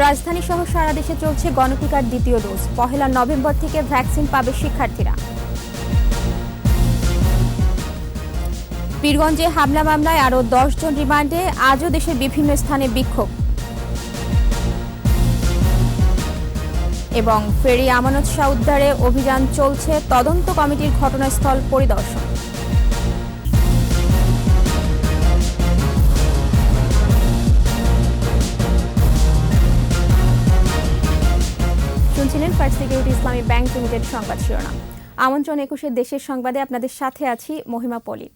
রাজধানী সহ সারা দেশে চলছে গণটিকার দ্বিতীয় ডোজ। 1 নভেম্বর থেকে ভ্যাকসিন পাবে শিক্ষার্থীরা। পীরগঞ্জে হামলা মামলায় আরও 10 জন রিমান্ডে, আজও দেশের বিভিন্ন স্থানে বিক্ষোভ। এবং ফেরি আমানত শাহ উদ্ধারে অভিযান চলছে, তদন্ত কমিটির ঘটনাস্থল পরিদর্শন। শুনছিলেন ফার্স্ট সিকিউরিটি ইসলামী ব্যাংক লিমিটেড সংবাদ শিরোনাম। আমন্ত্রণ 21 দেশের সংবাদে আপনাদের সাথে আছি মহিমা পলি।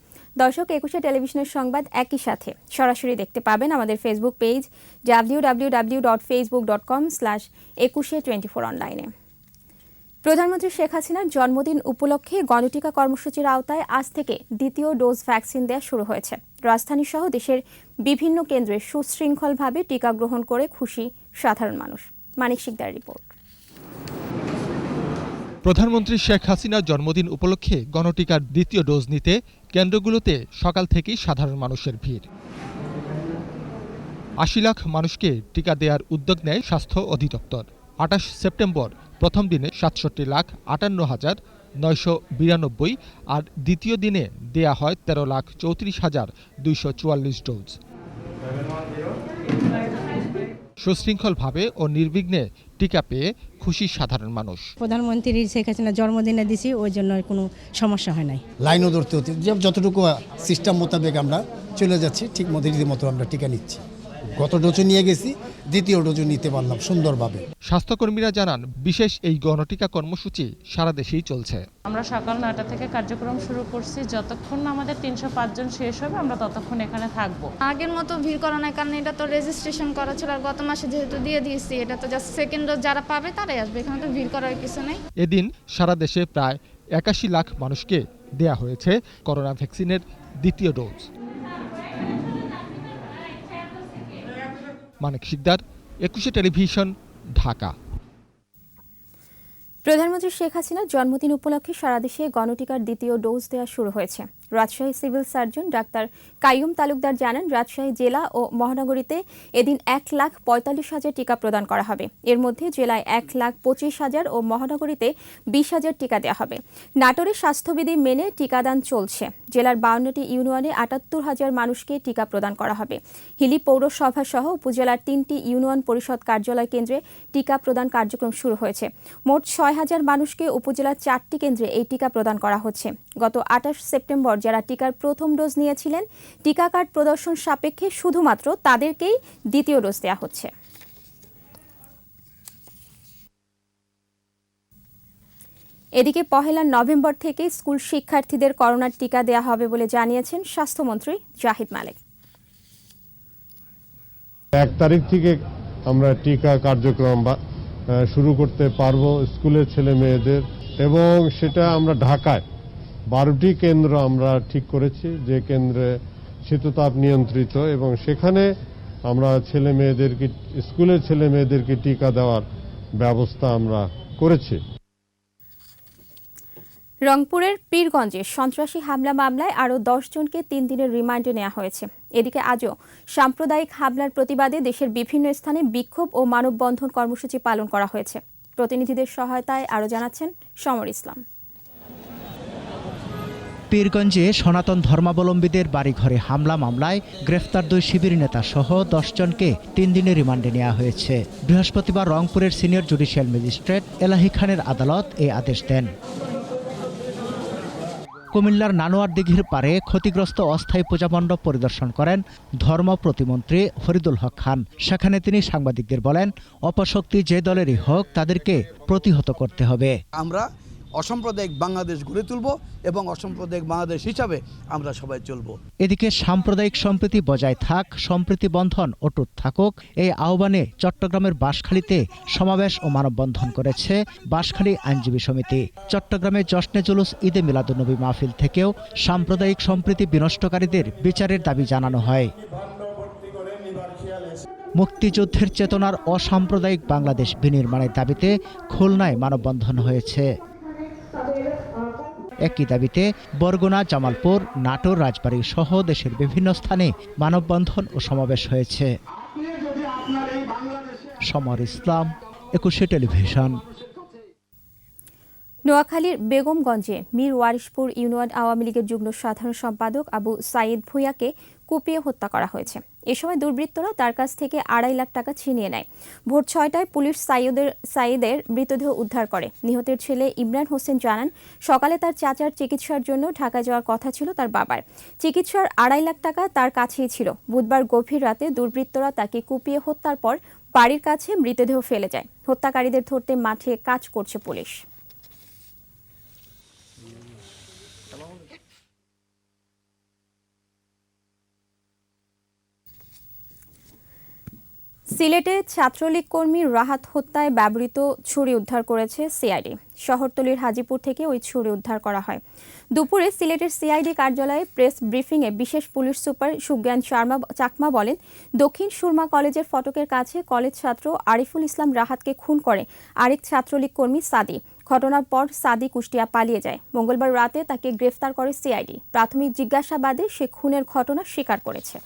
দর্শক, 21 টেলিভিশনের সংবাদ একই সাথে সরাসরি দেখতে পাবেন আমাদের ফেসবুক পেজ www.facebook.com/2124 অনলাইনে। প্রধানমন্ত্রী শেখ হাসিনার জন্মদিন উপলক্ষে গণটিকা কর্মসূচির আওতায় আজ থেকে দ্বিতীয় ডোজ ভ্যাকসিন দেওয়া শুরু হয়েছে। রাজধানী সহ দেশের বিভিন্ন কেন্দ্রে সুশৃঙ্খলভাবে টিকা গ্রহণ করে খুশি সাধারণ মানুষ। মানিক শিকদার রিপোর্ট। প্রধানমন্ত্রী শেখ হাসিনার জন্মদিন উপলক্ষে গণটিকার দ্বিতীয় ডোজ নিতে কেন্দ্রগুলোতে সকাল থেকেই সাধারণ মানুষের ভিড়। ৮০ লাখ মানুষকে টিকা দেওয়ার উদ্যোগ নেয় স্বাস্থ্য অধিদপ্তর। ২৮ সেপ্টেম্বর প্রথম দিনে ৬৭,৫৮,৯৯২ আর দ্বিতীয় দিনে দেয়া হয় ১৩,৩৪,২৪৪ ডোজ। সুশৃঙ্খলভাবে ও নির্বিঘ্নে টিকা পেয়ে খুশি সাধারণ মানুষ। প্রধানমন্ত্রী শেখ হাসিনা জন্মদিনে দিছি, ওই জন্য কোনো সমস্যা হয় নাই। লাইনও ধরতে হতে যতটুকু সিস্টেম মোতাবেক আমরা চলে যাচ্ছি, ঠিক মতো আমরা টিকা নিচ্ছি। গত ডোজও নিয়ে গেছি, দ্বিতীয় ডোজও নিতে পারলাম সুন্দরভাবে। স্বাস্থ্যকর্মীরা জানান, বিশেষ এই গণটিকা কর্মসূচি সারা দেশেই চলছে। আমরা সকাল 9টা থেকে কার্যক্রম শুরু করছি। যতক্ষণ না আমাদের 305 জন শেষ হবে আমরা ততক্ষণ এখানে থাকব। আগের মতো ভিড় করা নাই, কারণ এটা তো রেজিস্ট্রেশন করা ছিল, আর গত মাসে যেহেতু দিয়ে দিয়েছি, এটা তো জাস্ট সেকেন্ড ডোজ যারা পাবে তারাই আসবে, এখানে তো ভিড় করার কিছু নেই। এদিন সারা দেশে প্রায় ৮১ লাখ মানুষকে দেয়া হয়েছে করোনা ভ্যাকসিনের দ্বিতীয় ডোজ। মানিক শিকদার, 21 টেলিভিশন, ঢাকা। প্রধানমন্ত্রী শেখ হাসিনার জন্মদিন উপলক্ষে সারা দেশে গণটিকার দ্বিতীয় ডোজ দেওয়া শুরু হয়েছে। Rajshahi civil surgeon doctor Kaiyum Talukdar জানান, রাজশাহী জেলা ও মহানগরীতে এদিন 1,45,000 টিকা প্রদান করা হবে। এর মধ্যে জেলায় 1,25,000 ও মহানগরীতে 20,000 টিকা দেওয়া হবে। নাটোরে স্বাস্থ্যবিধি মেনে টিকাদান চলছে। জেলার 52টি ইউনিয়নে 78,000 মানুষকে টিকা প্রদান করা হবে। হিলি পৌরসভা সহ উপজেলার 3টি ইউনিয়ন পরিষদ কার্যালয় কেন্দ্রে টিকা প্রদান কার্যক্রম শুরু হয়েছে। মোট 6,000 মানুষকে উপজেলার 4টি কেন্দ্রে এই টিকা প্রদান করা হচ্ছে। গত 28 সেপ্টেম্বর যারা টিকার প্রথম ডোজ নিয়েছিলেন, টিকা কার্ড প্রদর্শন সাপেক্ষে শুধুমাত্র তাদেরকেই দ্বিতীয় ডোজ দেওয়া হচ্ছে। এদিকে 1 নভেম্বর থেকে স্কুল শিক্ষার্থীদের করোনার টিকা দেওয়া হবে বলে জানিয়েছেন স্বাস্থ্যমন্ত্রী জাহিদ মালেক। 1 তারিখ থেকে আমরা টিকা কার্যক্রম শুরু করতে পারবো স্কুলের ছেলে মেয়েদের, এবং সেটা আমরা ঢাকায় 12টি কেন্দ্র আমরা ঠিক করেছি, যে কেন্দ্রে শীততাপ নিয়ন্ত্রিত, এবং সেখানে আমরা স্কুলের ছেলে মেয়েদেরকে টিকা দেওয়ার ব্যবস্থা আমরা করেছি। রংপুরের পীরগঞ্জে সন্ত্রাসী হামলা মামলায় আরও 10 জনকে 3 দিনের রিমান্ডে নেওয়া হয়েছে। এদিকে আজও সাম্প্রদায়িক হামলার প্রতিবাদে দেশের বিভিন্ন স্থানে বিক্ষোভ ও মানববন্ধন কর্মসূচি পালন করা হয়েছে। প্রতিনিধিদের সহায়তায় আরও জানাচ্ছেন সমর ইসলাম। পীরগঞ্জে সনাতন ধর্মাবলম্বীদের বাড়িঘরে হামলা মামলায় গ্রেফতার 2 শিবির নেতা সহ 10 জনকে 3 দিনের রিমান্ডে নেওয়া হয়েছে। বৃহস্পতিবার রংপুরের সিনিয়র জুডিশিয়াল ম্যাজিস্ট্রেট এলাহি খানের আদালত এই আদেশ দেন। কুমিল্লার নানোয়ার দিঘির পারে ক্ষতিগ্রস্ত অস্থায়ী পূজামণ্ডপ পরিদর্শন করেন ধর্ম প্রতিমন্ত্রী ফরিদুল হক খান। সেখানে তিনি সাংবাদিকদের বলেন, অপশক্তি যে দলেরই হোক তাদেরকে প্রতিহত করতে হবে। আমরা অসাম্প্রদায়িক বাংলাদেশ গড়ে তুলব এবং অসাম্প্রদায়িক বাংলাদেশ হিসাবে আমরা সবাই চলব। এদিকে সাম্প্রদায়িক সম্প্রীতি বজায় থাক, সম্প্রীতি বন্ধন অটুট থাকুক, এই আহ্বানে চট্টগ্রামের বাঁশখালীতে সমাবেশ ও মানববন্ধন করেছে বাঁশখালী আইনজীবী সমিতি। চট্টগ্রামে জশ্নে জুলুস ঈদে মিলাদুন্নবী মাহফিল থেকেও সাম্প্রদায়িক সম্প্রীতি বিনষ্টকারীদের বিচারের দাবি জানানো হয়। মুক্তিযুদ্ধের চেতনার অসাম্প্রদায়িক বাংলাদেশ বিনির্মাণের দাবিতে খুলনায় মানববন্ধন হয়েছে। একই দাবিতে বরগুনা, জামালপুর, নাটোর, রাজবাড়ী সহ দেশের বিভিন্ন স্থানে মানববন্ধন ও সমাবেশ হয়েছে। সমর ইসলাম, 21 টেলিভিশন। নোয়াখালীর বেগমগঞ্জে মীর ওয়ারিশপুর ইউনিয়ন আওয়ামী লীগের যুগ্ম সাধারণ সম্পাদক আবু সাইদ ভূঁইয়াকে কুপিয়ে হত্যা করা হয়েছে। এ সময় দুর্বৃত্তরা তার কাছ থেকে 2.5 লাখ টাকা ছিনিয়ে নেয়। ভোর 6টায় পুলিশ সাইদের মৃতদেহ উদ্ধার করে। নিহতের ছেলে ইমরান হোসেন জানান, সকালে তার চাচার চিকিৎসার জন্য ঢাকা যাওয়ার কথা ছিল তার বাবার। চিকিৎসার 2.5 লাখ টাকা তার কাছেই ছিল। বুধবার গভীর রাতে দুর্বৃত্তরা তাকে কুপিয়ে হত্যার পর বাড়ির কাছে মৃতদেহ ফেলে যায়। হত্যাকারীদের ধরতে মাঠে কাজ করছে পুলিশ। সিলেটে ছাত্রলীগ কর্মী রাহাত হত্যায় ব্যবহৃত ছুরি উদ্ধার করেছে সিআইডি। শহরতলির হাজীপুর থেকে ওই ছুরি উদ্ধার করা হয়। দুপুরে সিলেটের সিআইডি কার্যালয়ে প্রেস ব্রিফিংয়ে বিশেষ পুলিশ সুপার সুজ্ঞান চাকমা বলেন, দক্ষিণ সুরমা কলেজের ফটকের কাছে কলেজ ছাত্র আরিফুল ইসলাম রাহাতকে খুন করে আরেক ছাত্রলীগ কর্মী সাদি। ঘটনার পর সাদি কুষ্টিয়া পালিয়ে যায়। মঙ্গলবার রাতে তাকে গ্রেফতার করে সিআইডি। প্রাথমিক জিজ্ঞাসাবাদে সে খুনের ঘটনা স্বীকার করেছে।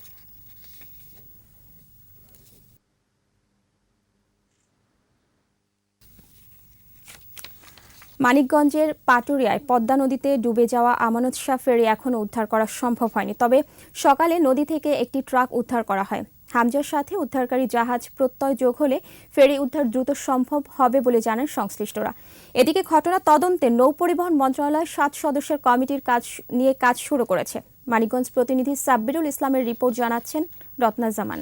মানিকগঞ্জের পাটুরিয়ায় পদ্মা নদীতে ডুবে যাওয়া আমানত শাহ ফেরি এখনও উদ্ধার করা সম্ভব হয়নি। তবে সকালে নদী থেকে একটি ট্রাক উদ্ধার করা হয়। হামজার সাথে উদ্ধারকারী জাহাজ প্রত্যয় যোগ হলে ফেরি উদ্ধার দ্রুত সম্ভব হবে বলে জানান সংশ্লিষ্টরা। এদিকে ঘটনা তদন্তে নৌপরিবহন মন্ত্রণালয় 7 সদস্যের কমিটির কাজ শুরু করেছে। মানিকগঞ্জ প্রতিনিধি সাব্বিরুল ইসলামের রিপোর্ট জানাচ্ছেন রত্না জামান।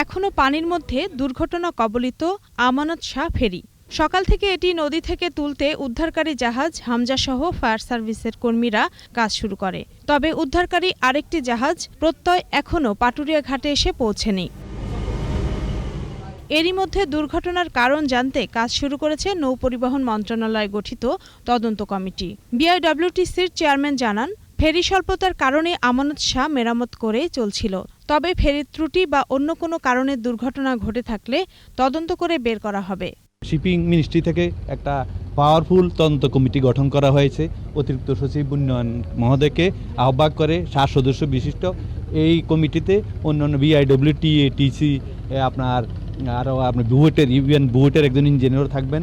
এখনো পানির মধ্যে দুর্ঘটনা কবলিত আমানত শাহ ফেরি। সকাল থেকে এটি নদী থেকে তুলতে উদ্ধারকারী জাহাজ হামজা সহ ফায়ার সার্ভিসের কর্মীরা কাজ শুরু করে। তবে উদ্ধারকারী আরেকটি জাহাজ প্রত্যয় এখনও পাটুরিয়া ঘাটে এসে পৌঁছেনি। এরই মধ্যে দুর্ঘটনার কারণ জানতে কাজ শুরু করেছে নৌপরিবহন মন্ত্রণালয় গঠিত তদন্ত কমিটি। বিআইডব্লিউটিসির চেয়ারম্যান জানান, ফেরি স্বল্পতার কারণে আমানত শাহ মেরামত করে চলছিল। তবে ফেরির ত্রুটি বা অন্য কোনো কারণে দুর্ঘটনা ঘটে থাকলে তদন্ত করে বের করা হবে। শিপিং মিনিস্ট্রি থেকে একটা পাওয়ারফুল তদন্ত কমিটি গঠন করা হয়েছে। অতিরিক্ত সচিব উন্নয়ন মহোদয়কে আহ্বান করে 7 সদস্য বিশিষ্ট এই কমিটিতে অন্যান্য বিআইডব্লিউটিএ, টিসি, আপনার বুয়েটের একজন ইঞ্জিনিয়ার থাকবেন,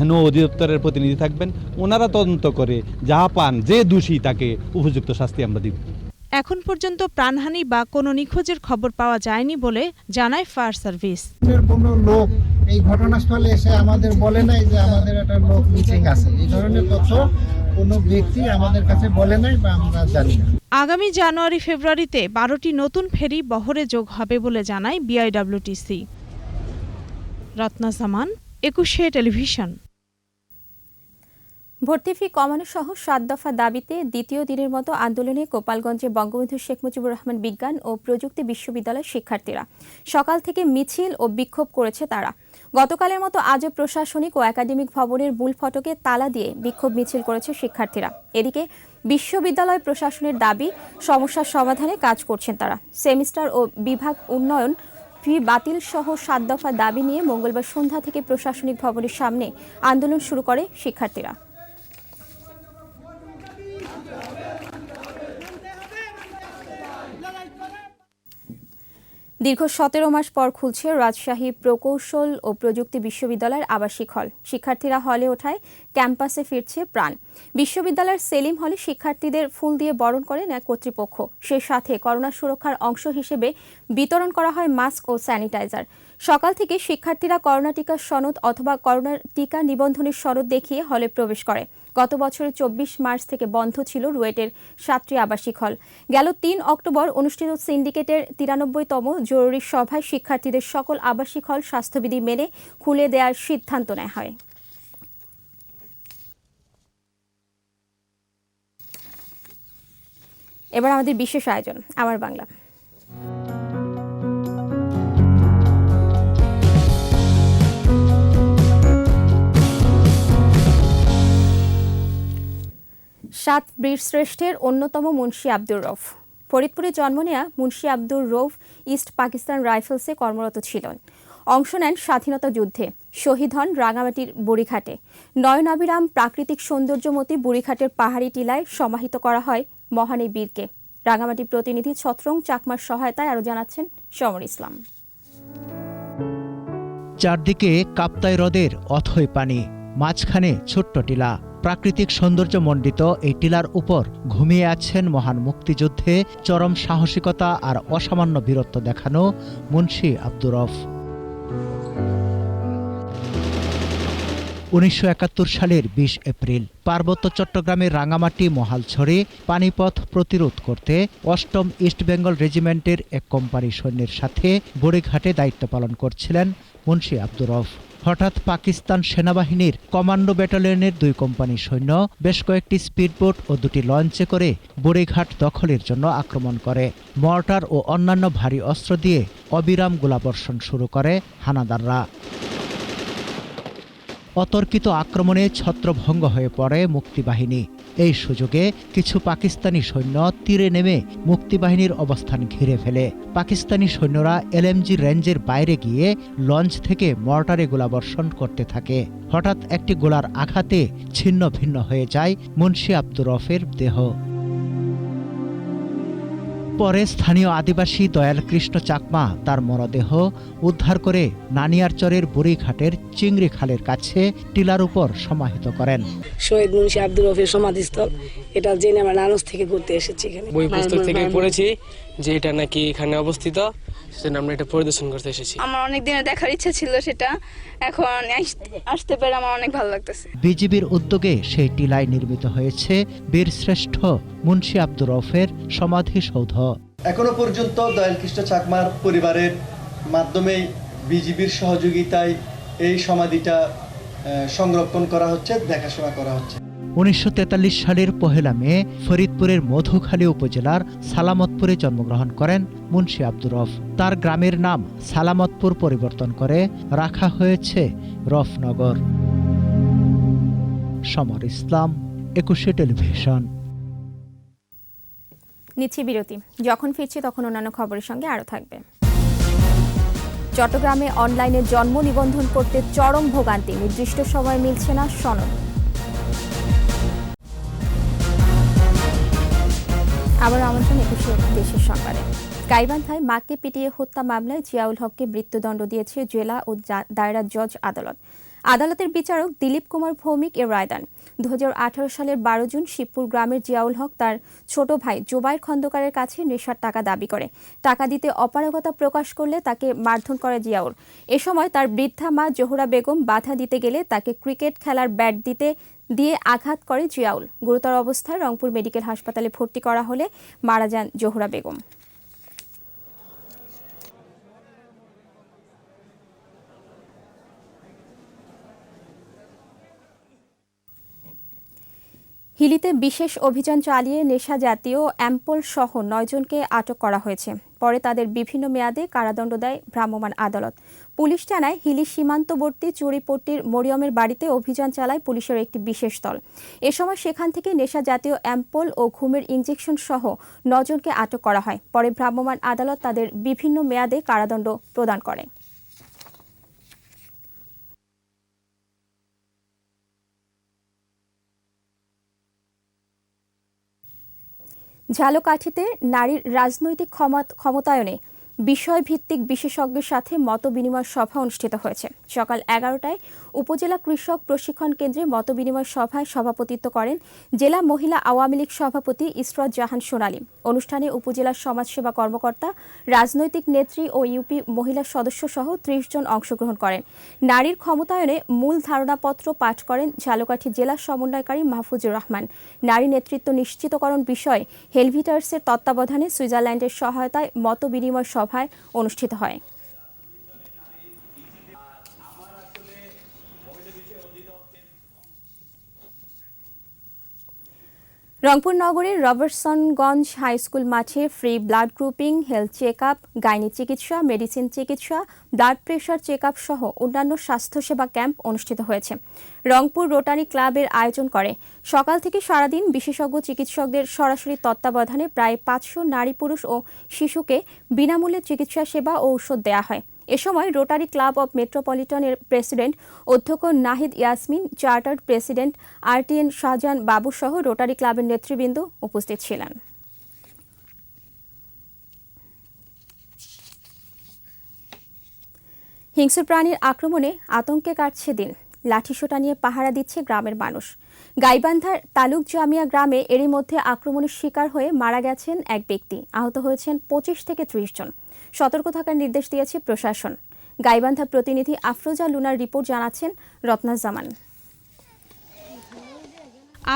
নৌ অধিদপ্তরের প্রতিনিধি থাকবেন। ওনারা তদন্ত করে যা পান, যে দোষী তাকে উপযুক্ত শাস্তি আমরা দিব। এখন পর্যন্ত প্রাণহানি বা কোনো নিখোঁজের খবর পাওয়া যায়নি বলে জানায় ফায়ার সার্ভিস। কোনো লোক এই ঘটনাস্থলে এসে আমাদের বলে নাই যে আমাদের একটা লোক মিসিং আছে। এই ধরনের তথ্য কোনো ব্যক্তি আমাদের কাছে বলে নাই বা আমরা জানি না। আগামী জানুয়ারি-ফেব্রুয়ারিতে 12টি নতুন ফেরি বহরে যোগ হবে বলে জানায় বিআইডব্লিউটিসি। রত্না জামান, 21 টেলিভিশন। ভর্তি ফি কমানো সহ 7 দফা দাবিতে দ্বিতীয় দিনের মতো আন্দোলনে গোপালগঞ্জে বঙ্গবন্ধু শেখ মুজিবুর রহমান বিজ্ঞান ও প্রযুক্তি বিশ্ববিদ্যালয়ের শিক্ষার্থীরা সকাল থেকে মিছিল ও বিক্ষোভ করেছে তারা। গতকালের মতো আজও প্রশাসনিক ও একাডেমিক ভবনের মূল ফটকে তালা দিয়ে বিক্ষোভ মিছিল করেছে শিক্ষার্থীরা। এদিকে বিশ্ববিদ্যালয় প্রশাসনের দাবি, সমস্যার সমাধানে কাজ করছেন তারা। সেমিস্টার ও বিভাগ উন্নয়ন ফি বাতিল সহ 7 দফা দাবি নিয়ে মঙ্গলবার সন্ধ্যা থেকে প্রশাসনিক ভবনের সামনে আন্দোলন শুরু করে শিক্ষার্থীরা। দীর্ঘ 17 মাস পর খুলছে রাজশাহী প্রকৌশল ও প্রযুক্তি বিশ্ববিদ্যালয়ের আবাসিক হল। শিক্ষার্থীরা হলে ওঠায় ক্যাম্পাসে ফিরছে প্রাণ। বিশ্ববিদ্যালয়ের সেলিম হলে শিক্ষার্থীদের ফুল দিয়ে বরণ করে নেয় কর্তৃপক্ষ। সে সাথে করোনা সুরক্ষার অংশ হিসেবে বিতরণ করা হয় মাস্ক ও স্যানিটাইজার। সকাল থেকে শিক্ষার্থীরা করোনা টিকা সনদ অথবা করোনা টিকা নিবন্ধনের সনদ দেখিয়ে হলে প্রবেশ করে। গত বছরের 24 মার্চ থেকে বন্ধ ছিল রুয়েটের 7টি আবাসিক হল। গেল 3 অক্টোবর অনুষ্ঠিত সিন্ডিকেটের 93তম জরুরি সভায় শিক্ষার্থীদের সকল আবাসিক হল স্বাস্থ্যবিধি মেনে খুলে দেওয়ার সিদ্ধান্ত নেওয়া হয়। এবার আমাদের বিশেষ আয়োজন আমার বাংলা। সাত বীরশ্রেষ্ঠের অন্যতম মুন্সি আব্দুর রউফ। ফরিদপুরে জন্ম নেয়া মুন্সি আব্দুর রউফ ইস্ট পাকিস্তান রাইফেলসে কর্মরত ছিলেন। অংশ নেন স্বাধীনতা যুদ্ধে। শহীদ হন রাঙামাটির বুড়িঘাটে। নয়নাভিরাম প্রাকৃতিক সৌন্দর্যমতী বুড়িঘাটের পাহাড়ি টিলায় সমাহিত করা হয় মহান এই বীরকে। রাঙামাটি প্রতিনিধি ছত্রং চাকমার সহায়তায় আরও জানাচ্ছেন সমর ইসলাম। চারদিকে কাপ্তাই হ্রদের অথই পানি, মাঝখানে ছোট্ট টিলা। প্রাকৃতিক সৌন্দর্য মণ্ডিত এই টিলার উপর ঘুমিয়ে আছেন মহান মুক্তিযুদ্ধে চরম সাহসিকতা আর অসামান্য বীরত্ব দেখানো মুন্সি আব্দুর রউফ। 1971 সালের 20 এপ্রিল পার্বত্য চট্টগ্রামের রাঙামাটি মহালছড়ে পানিপথ প্রতিরোধ করতে 8ম ইস্ট বেঙ্গল রেজিমেন্টের এক কোম্পানি সৈন্যের সাথে বড়িঘাটে দায়িত্ব পালন করছিলেন মুন্সি আব্দুর রউফ। হঠাৎ পাকিস্তান সেনাবাহিনীর কমান্ডো ব্যাটালিয়নের 2 কোম্পানি সৈন্য বেশ কয়েকটি স্পিডবোট ও 2টি লঞ্চে করে বড়িঘাট দখলের জন্য আক্রমণ করে। মর্টার ও অন্যান্য ভারী অস্ত্র দিয়ে অবিরাম গোলাবর্ষণ শুরু করে হানাদাররা। অতর্কিত আক্রমণে ছত্রভঙ্গ হয়ে পড়ে মুক্তিবাহিনী। এই সুযোগে কিছু পাকিস্তানি সৈন্য তীরে নেমে মুক্তিবাহিনীর অবস্থান ঘিরে ফেলে। পাকিস্তানি সৈন্যরা এলএমজি রেঞ্জের বাইরে গিয়ে লঞ্চ থেকে মর্টারে গোলাবর্ষণ করতে থাকে। হঠাৎ একটি গোলার আঘাতে ছিন্ন ভিন্ন হয়ে যায় মুন্সি আব্দুর রউফের দেহ। পরে স্থানীয় আদিবাসী দয়াল কৃষ্ণ চাকমা তার মরদেহ উদ্ধার করে নানিয়ারচরের বুড়িঘাটের চিংড়ি খালের কাছে টিলার উপর সমাহিত করেন। শহীদ মুন্সি আব্দুর রউফের সমাধিস্থল, এটা জেনে আমরা নানুস থেকে ঘুরতে এসেছি। এখানে বই পুস্তক থেকে পড়েছি যে এটা নাকি এখানে অবস্থিত, সেজন্য আমরা এটা পরিদর্শন করতে এসেছি। আমার অনেক দিনের দেখার ইচ্ছা ছিল সেটা, এখন আসতে পেরে আমার অনেক ভালো লাগতেছে। বিজিবির উদ্যোগে সেই টিলায় নির্মিত হয়েছে বীরশ্রেষ্ঠ মুন্সি আব্দুর রউফের সমাধিসৌধ। এখনো পর্যন্ত দয়াল কৃষ্ণ চাকমার পরিবারের মাধ্যমে বিজিবির সহযোগিতায় এই সমাধিটা সংরক্ষণ করা হচ্ছে, দেখাশোনা করা হচ্ছে। 1943 সালের 1 মে ফরিদপুরের মধুখালী উপজেলার সালামতপুরে জন্মগ্রহণ করেন মুন্সি আব্দুর রউফ। তার গ্রামের নাম সালামতপুর পরিবর্তন করে রাখা হয়েছে রফনগর। সমর ইসলাম, 21 টেলিভিশন। নিচ্ছি বিরতি, যখন ফিরছি তখন অন্যান্য খবরের সঙ্গে আরও থাকবে। চট্টগ্রামে অনলাইনে জন্ম নিবন্ধন করতে চরম ভোগান্তি, নির্দিষ্ট সময় মিলছে না সনদ। আবার আমন্ত্রণ 21 দেশের সংবাদে। গাইবান্ধায় মাকে পিটিয়ে হত্যা মামলায় জিয়াউল হককে মৃত্যুদণ্ড দিয়েছে জেলা ও দায়রা জজ আদালত। আদালতের বিচারক দিলীপ কুমার ভৌমিক এর রায় দেন। 2018 সালের 12 জুন শিবপুর গ্রামের জিয়াউল হক তার ছোট ভাই জুবাইর খন্দকারের কাছে নেশার টাকা দাবি করে। টাকা দিতে অপারগতা প্রকাশ করলে তাকে মারধর করে জিয়াউল। এ সময় তার বৃদ্ধা মা জোহরা বেগম বাধা দিতে গেলে তাকে ক্রিকেট খেলার ব্যাট দিয়ে আঘাত করে জিয়াউল। গুরুতর অবস্থায় রংপুর মেডিকেল হাসপাতালে ভর্তি করা হলে মারা যান জোহরা বেগম। হিলিতে বিশেষ অভিযান চালিয়ে নেশা জাতীয় অ্যাম্পল সহ 9 জনকে আটক করা হয়েছে। পরে তাদের বিভিন্ন মেয়াদে কারাদণ্ড দেয় ভ্রাম্যমাণ আদালত। পুলিশ জানায়, হিলি সীমান্তবর্তী চুরিপট্টির মরিয়মের বাড়িতে অভিযান চালায় পুলিশের একটি বিশেষ দল। এ সময় সেখান থেকে নেশা জাতীয় অ্যাম্পল ও ঘুমের ইনজেকশন সহ 9 জনকে আটক করা হয়। পরে ভ্রাম্যমাণ আদালত তাদের বিভিন্ন মেয়াদে কারাদণ্ড প্রদান করে। ঝালকাঠিতে নারীর রাজনৈতিক ক্ষমতায়নে বিষয়ভিত্তিক বিশেষজ্ঞের সাথে মতবিনিময় সভা অনুষ্ঠিত হয়েছে। সকাল 11টায় উপজেলা কৃষক প্রশিক্ষণ কেন্দ্রে মতবিনিময় সভায় সভাপতিত্ব করেন জেলা মহিলা আওয়ামী লীগ সভাপতি ইসরাত জাহান সোনালী। অনুষ্ঠানে উপজেলার সমাজসেবা কর্মকর্তা, রাজনৈতিক নেত্রী ও ইউপি মহিলা সদস্য সহ 30 জন অংশগ্রহণ করেন। নারীর ক্ষমতায়নে মূল ধারণাপত্র পাঠ করেন ঝালকাঠি জেলা সমন্বয়কারী মাহফুজুর রহমান। নারী নেতৃত্ব নিশ্চিতকরণ বিষয়ে হেলভিটার্সের তত্ত্বাবধানে সুইজারল্যান্ডের সহায়তায় মতবিনিময় সভায় অনুষ্ঠিত হয়। রংপুর নগরের রবার্টসনগঞ্জ হাই স্কুল মাঠে free blood grouping, health check up, gynae চিকিৎসা, মেডিসিন চিকিৎসা, ব্লাড প্রেশার চেক আপ সহ অন্যান্য স্বাস্থ্যসেবা ক্যাম্প অনুষ্ঠিত হয়েছে। রংপুর রোটারি ক্লাবের আয়োজন করে। সকাল থেকে সারাদিন বিশেষজ্ঞ চিকিৎসকদের সরাসরি তত্ত্বাবধানে প্রায় 500 নারী, পুরুষ ও শিশুকে বিনামূল্যে চিকিৎসা সেবা ও ঔষধ দেওয়া হয়। এ সময় রোটারি ক্লাব অব মেট্রোপলিটনের প্রেসিডেন্ট অধ্যক্ষ Nahid Yasmin, chartered president RTN Shahjahan বাবু সহ রোটারি ক্লাবের নেতৃবৃন্দ উপস্থিত ছিলেন। হিংস্র প্রাণীর আক্রমণে আতঙ্কে কাটছে দিন। লাঠিসোঁটা নিয়ে পাহারা দিচ্ছে গ্রামের মানুষ। গাইবান্ধার তালুক জামিয়া গ্রামে এরই মধ্যে আক্রমণের শিকার হয়ে মারা গেছেন এক ব্যক্তি, আহত হয়েছেন 25 থেকে 30 জন। সতর্ক থাকার নির্দেশ দিয়েছে প্রশাসন। গাইবান্ধা প্রতিনিধি আফরোজা লুনার রিপোর্ট জানাচ্ছেন রত্না জামান।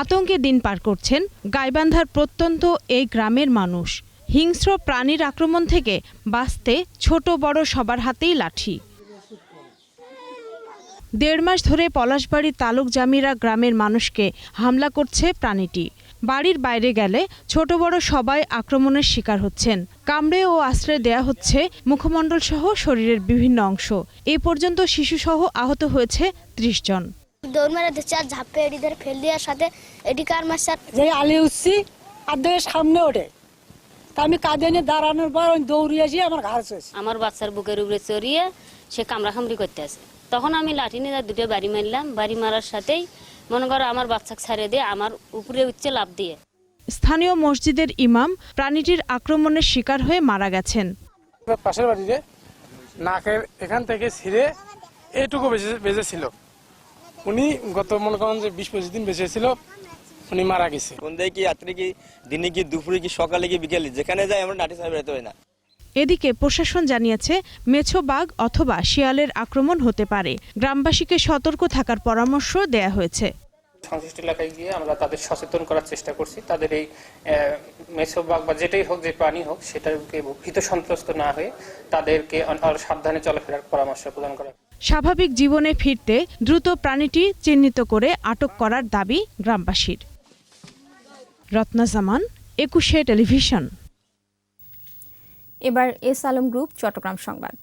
আতঙ্কে দিন পার করছেন গাইবান্ধার প্রত্যন্ত এই গ্রামের মানুষ। হিংস্র প্রাণীর আক্রমণ থেকে বাঁচতে ছোট বড় সবার হাতেই লাঠি। 1.5 মাস ধরে পলাশবাড়ি তালুক জামিরা গ্রামের মানুষকে হামলা করছে প্রাণীটি। বাড়ির বাইরে গেলে ছোট বড় সবাই আক্রমণের শিকার হচ্ছেন। কামড়ে ও আশ্রয় দেয়া হচ্ছে মুখমণ্ডল সহ শরীরের বিভিন্ন অংশ। এ পর্যন্ত শিশুসহ আহত হয়েছে 30 জন। দৌড় মেরে দিচ্ছে আর ঝাঁপে এডিদের ফেল দেওয়ার সাথে এডি কার মারছে যে আলি উঠছি আর দেখে সামনে ওঠে, তা আমি কাঁধে নিয়ে দাঁড়ানোর পর দৌড়িয়ে আসি আমার ঘাড় শেষ। আমার বাচ্চার বুকের উপরে চড়িয়ে সে কামড়াকামড়ি করতে আসে, তখন আমি লাঠি নিয়ে দুটো বাড়ি মারলাম। বাড়ি মারার সাথেই মনে করো আমার বাচ্চাকে ছাড়িয়ে দিয়ে আমার উপরে উচ্চে লাফ দিয়ে। স্থানীয় মসজিদের ইমাম প্রাণীটির আক্রমণের শিকার হয়ে মারা গেছেন। পাশের বাড়িতে নাকের এখান থেকে ছিঁড়ে এইটুকু বেঁচেছিল। উনি গত মনে করেন যে 20-25 দিন বেঁচে ছিল, উনি মারা গেছে। কোন দিকে কি রাত্রে কি দিনে কি দুপুরে কি সকালে কি বিকেলে যেখানে যাই আমরা লাঠি ছাড়া বেরোতে হয় না। এদিকে প্রশাসন জানিয়েছে মেছো বাঘ অথবা শিয়ালের আক্রমণ হতে পারে। গ্রামবাসীকে সতর্ক থাকার পরামর্শ দেয়া হয়েছে। সংশ্লিষ্ট এলাকায় গিয়ে আমরা তাদের সচেতন করার চেষ্টা করছি। তাদের এই মেছো বাঘ বা যেটাই হোক, যে প্রাণী হোক, সেটাকে ভীত সন্ত্রস্ত না হয়ে তাদেরকে সাবধানে চলাফেরার পরামর্শ প্রদান করা। স্বাভাবিক জীবনে ফিরতে দ্রুত প্রাণীটি চিহ্নিত করে আটক করার দাবি গ্রামবাসীর। রত্না জামান, 21 টেলিভিশন। এবার এস আলম গ্রুপ চট্টগ্রাম সংবাদ।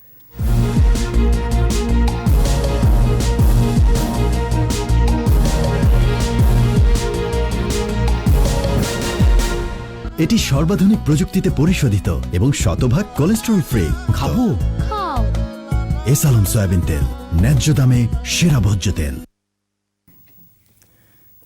এটি সর্বাধুনিক প্রযুক্তিতে পরিশোধিত এবং শতভাগ কোলেস্টেরল ফ্রি। খাবো এস আলম সয়াবিন তেল, ন্যায্য দামে সেরা ভোজ্য তেল।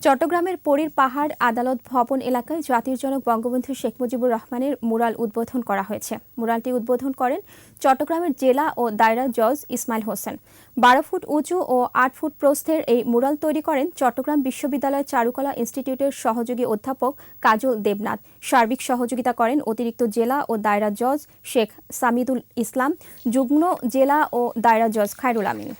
চট্টগ্রামের পরীর পাহাড় আদালত ভবন এলাকায় জাতির জনক বঙ্গবন্ধু শেখ মুজিবুর রহমানের মুরাল উদ্বোধন করা হয়েছে। মুরালটি উদ্বোধন করেন চট্টগ্রামের জেলা ও দায়রা জজ ইসমাইল হোসেন। 12 ফুট উঁচু ও 8 ফুট প্রস্থের এই মুরাল তৈরি করেন চট্টগ্রাম বিশ্ববিদ্যালয় চারুকলা ইনস্টিটিউটের সহযোগী অধ্যাপক কাজল দেবনাথ। সার্বিক সহযোগিতা করেন অতিরিক্ত জেলা ও দায়রা জজ শেখ সামিদুল ইসলাম, যুগ্ম জেলা ও দায়রা জজ খায়রুল আমিন।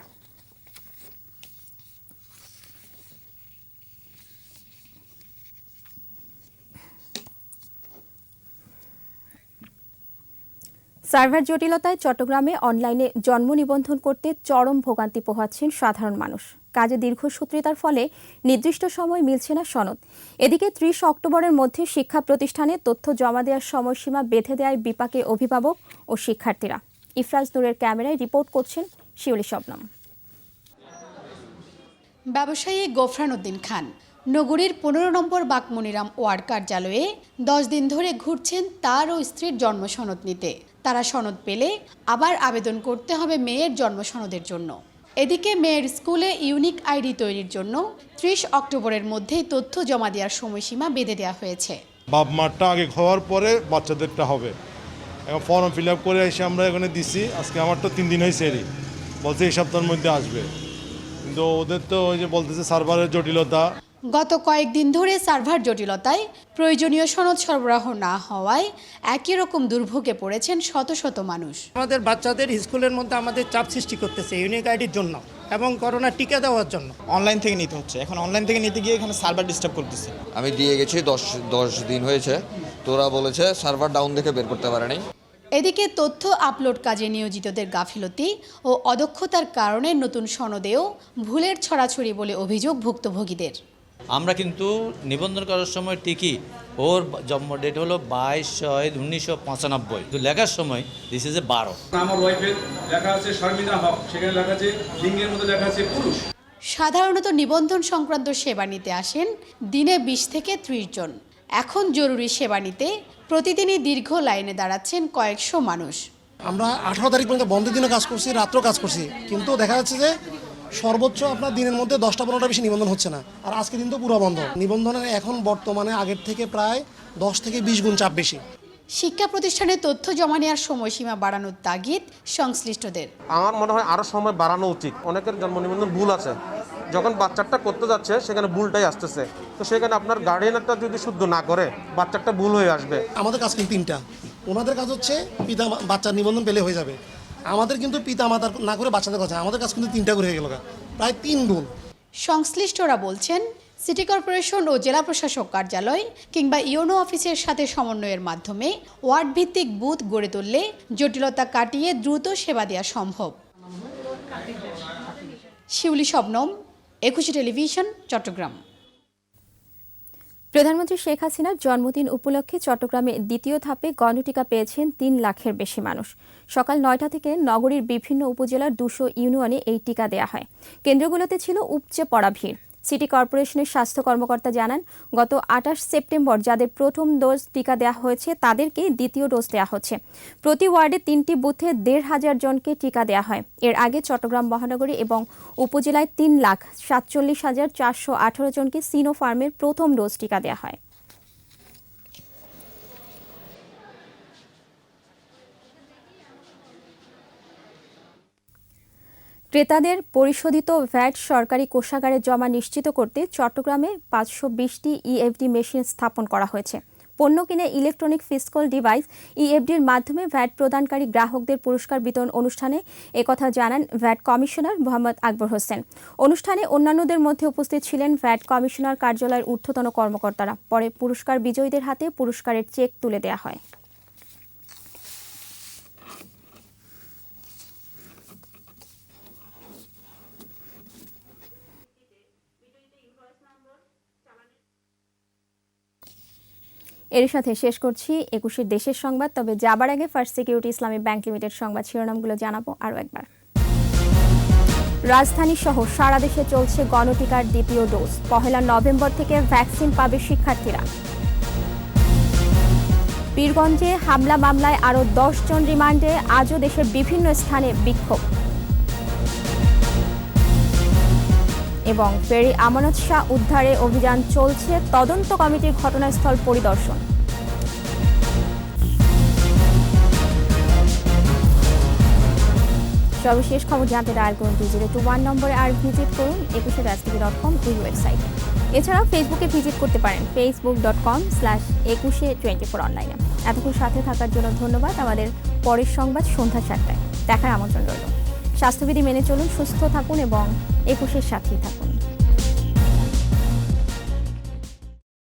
সার্ভার জটিলতায় চট্টগ্রামে অনলাইনে জন্ম নিবন্ধন করতে চরম ভোগান্তি পোহাচ্ছেন সাধারণ মানুষ। কাজে দীর্ঘসূত্রিতার ফলে নির্দিষ্ট সময় মিলছে না সনদ। এদিকে 30 অক্টোবরের মধ্যে শিক্ষা প্রতিষ্ঠানে তথ্য জমা দেওয়ার সময়সীমা বেঁধে দেয় বিপাকে অভিভাবক ও শিক্ষার্থীরা। ইফরাজ নূরের ক্যামেরায় রিপোর্ট করছেন শিউলি শবনম। ব্যবসায়ী গোফরান উদ্দিন খান নগরীর 15 নম্বর বাকমনিরাম ওয়ার্ড কার্যালয়ে 10 দিন ধরে ঘুরছেন তার ও স্ত্রীর জন্ম সনদ নিতে। তারা সনদ পেলে আবার আবেদন করতে হবে মেয়ের জন্ম সনদের জন্য। এদিকে মেয়ের স্কুলে ইউনিক আইডি তৈরির জন্য 30 অক্টোবরের মধ্যেই তথ্য জমা দেওয়ার সময়সীমা বেঁধে দেওয়া হয়েছে। বাপ মারটা আগে হওয়ার পরে বাচ্চাদেরটা হবে। এখন ফর্ম ফিল আপ করে এসে আমরা এখানে দিছি। আজকে আমার তো 3 দিন হয়েছে, বলছে এই সপ্তাহের মধ্যে আসবে, কিন্তু ওদের তো ওই যে বলতেছে সার্ভারের জটিলতা। গত কয়েকদিন ধরে সার্ভার জটিলতায় প্রয়োজনীয় সনদ সরবরাহ না হওয়ায় একই রকম দুর্ভোগে পড়েছেন শত শত মানুষ। আমাদের বাচ্চাদের স্কুলের মধ্যে আমাদের চাপ সৃষ্টি করতেছে ইউনিক আইডির জন্য এবং করোনা টিকা দেওয়ার জন্য। অনলাইন থেকে নিতে হচ্ছে, এখন অনলাইন থেকে নিতে গিয়ে এখানে সার্ভার ডিস্টার্ব করতেছে। আমি দিয়ে গেছি 10 দিন হয়েছে, তোরা বলেছে সার্ভার ডাউন দেখে বের করতে পারে নাই। এদিকে তথ্য আপলোড কাজে নিয়োজিতদের গাফিলতি ও অদক্ষতার কারণে নতুন সনদেও ভুলের ছড়াছড়ি বলে অভিযোগ ভুক্তভোগীদের। আমরা কিন্তু নিবন্ধন করার সময় ঠিকই ওর জন্ম ডেট হলো 22/6/1995, তো লেখার সময় দিস ইজ 12। আমার ওয়াইফের লেখা আছে শর্মিলা হক, সেখানে লেখা আছে লিঙ্গের মধ্যে লেখা আছে পুরুষ। সাধারণত নিবন্ধন সংক্রান্ত সেবা নিতে আসেন দিনে 20 থেকে 30 জন। এখন জরুরি সেবা নিতে প্রতিদিনই দীর্ঘ লাইনে দাঁড়াচ্ছেন কয়েকশো মানুষ। আমরা 18 তারিখ পর্যন্ত বন্ধের দিনে কাজ করছি, রাত্রেও কাজ করছি, কিন্তু দেখা যাচ্ছে যে সর্বোচ্চ আপনার দিনের মধ্যে 10টা-15টা বেশি নিবন্ধন হচ্ছে না। আর আজকে দিন তো পুরো বন্ধ। নিবন্ধনের এখন বর্তমানে আগের থেকে প্রায় 10 থেকে 20 গুণ চাপ বেশি। শিক্ষা প্রতিষ্ঠানে তথ্য জমা নেওয়ার সময়সীমা বাড়ানোর তাগিদ সংশ্লিষ্টদের। আমার মনে হয় আরও সময় বাড়ানো উচিত। অনেকের জন্ম নিবন্ধন ভুল আছে, যখন বাচ্চাটা করতে যাচ্ছে সেখানে ভুলটাই আসতেছে, তো সেখানে আপনার গার্ডিয়ানটা যদি শুদ্ধ না করে বাচ্চাটা ভুল হয়ে আসবে। আমাদের কাজ কিন্তু 3টা, ওনাদের কাজ হচ্ছে বাচ্চার নিবন্ধন পেলে হয়ে যাবে, আমাদের কিন্তু পিতা মাতার না করে বাচ্চাদের কথা, আমাদের কাজ কিন্তু 3টা করে হয়ে গেল, প্রায় 3 গুণ। সংশ্লিষ্টরা বলছেন সিটি কর্পোরেশন ও জেলা প্রশাসক কার্যালয় কিংবা ইওনো অফিসের সাথে সমন্বয়ের মাধ্যমে ওয়ার্ড ভিত্তিক বুথ গড়ে তুললে জটিলতা কাটিয়ে দ্রুত সেবা দেওয়া সম্ভব। শিউলি শবনম, একুশে টেলিভিশন, চট্টগ্রাম। প্রধানমন্ত্রী শেখ হাসিনার জন্মদিন উপলক্ষে চট্টগ্রামে দ্বিতীয় ধাপে গণটিকা পেয়েছেন 3 লাখের বেশি মানুষ। সকাল 9টা থেকে নগরীর বিভিন্ন উপজেলার 200 ইউনিয়নে এই টিকা দেয়া হয়। কেন্দ্রগুলোতে ছিল উপচে পড়া ভিড়। সিটি কর্পোরেশনের স্বাস্থ্য কর্মকর্তা জানান, গত 28 সেপ্টেম্বর যাদের প্রথম ডোজ টিকা দেওয়া হয়েছে তাদেরকে দ্বিতীয় ডোজ দেওয়া হচ্ছে। প্রতি ওয়ার্ডে 3টি বুথে 1,500 জনকে টিকা দেওয়া হয়। এর আগে চট্টগ্রাম মহানগরী এবং উপজেলায় 3,47,418 জনকে সিনোফার্মের প্রথম ডোজ টিকা দেওয়া হয়। ক্রেতাদের পরিশোধিত ভ্যাট সরকারি কোষাগারে জমা নিশ্চিত করতে চট্টগ্রামে 520টি ইএফডি মেশিন স্থাপন করা হয়েছে। পণ্য কিনে ইলেকট্রনিক ফিজিক্যাল ডিভাইস ইএফডির মাধ্যমে ভ্যাট প্রদানকারী গ্রাহকদের পুরস্কার বিতরণ অনুষ্ঠানে একথা জানান ভ্যাট কমিশনার মোহাম্মদ আকবর হোসেন। অনুষ্ঠানে অন্যান্যদের মধ্যে উপস্থিত ছিলেন ভ্যাট কমিশনার কার্যালয়ের ঊর্ধ্বতন কর্মকর্তারা। পরে পুরস্কার বিজয়ীদের হাতে পুরস্কারের চেক তুলে দেওয়া হয়। এর সাথে শেষ করছি 21 দেশের সংবাদ। তবে যাবার আগে ফার্স্ট সিকিউরিটি ইসলামী ব্যাংক লিমিটেড সংবাদ শিরোনামগুলো জানাবো আরও একবার। রাজধানী সহ সারা দেশে চলছে গণটিকার দ্বিতীয় ডোজ। 1 নভেম্বর থেকে ভ্যাকসিন পাবে শিক্ষার্থীরা। পীরগঞ্জে হামলা মামলায় আরও 10 জন রিমান্ডে, আজও দেশের বিভিন্ন স্থানে বিক্ষোভ। এবং ফেরি আমানত শাহ উদ্ধারে অভিযান চলছে, তদন্ত কমিটির ঘটনাস্থল পরিদর্শন। সর্বশেষ খবর জানতে ডায়াল করুন 2021 নম্বরে আর ভিজিট করুন ekushe-tv.com এই ওয়েবসাইটে। এছাড়াও ফেসবুকে ভিজিট করতে পারেন facebook.com/ekushe24 অনলাইনে। এতক্ষণ সাথে থাকার জন্য ধন্যবাদ। আমাদের পরের সংবাদ সন্ধ্যা 7টায় দেখার আমন্ত্রণ রইল। স্বাস্থ্যবিধি মেনে চলুন, সুস্থ থাকুন এবং একুশের সাথেই থাকুন।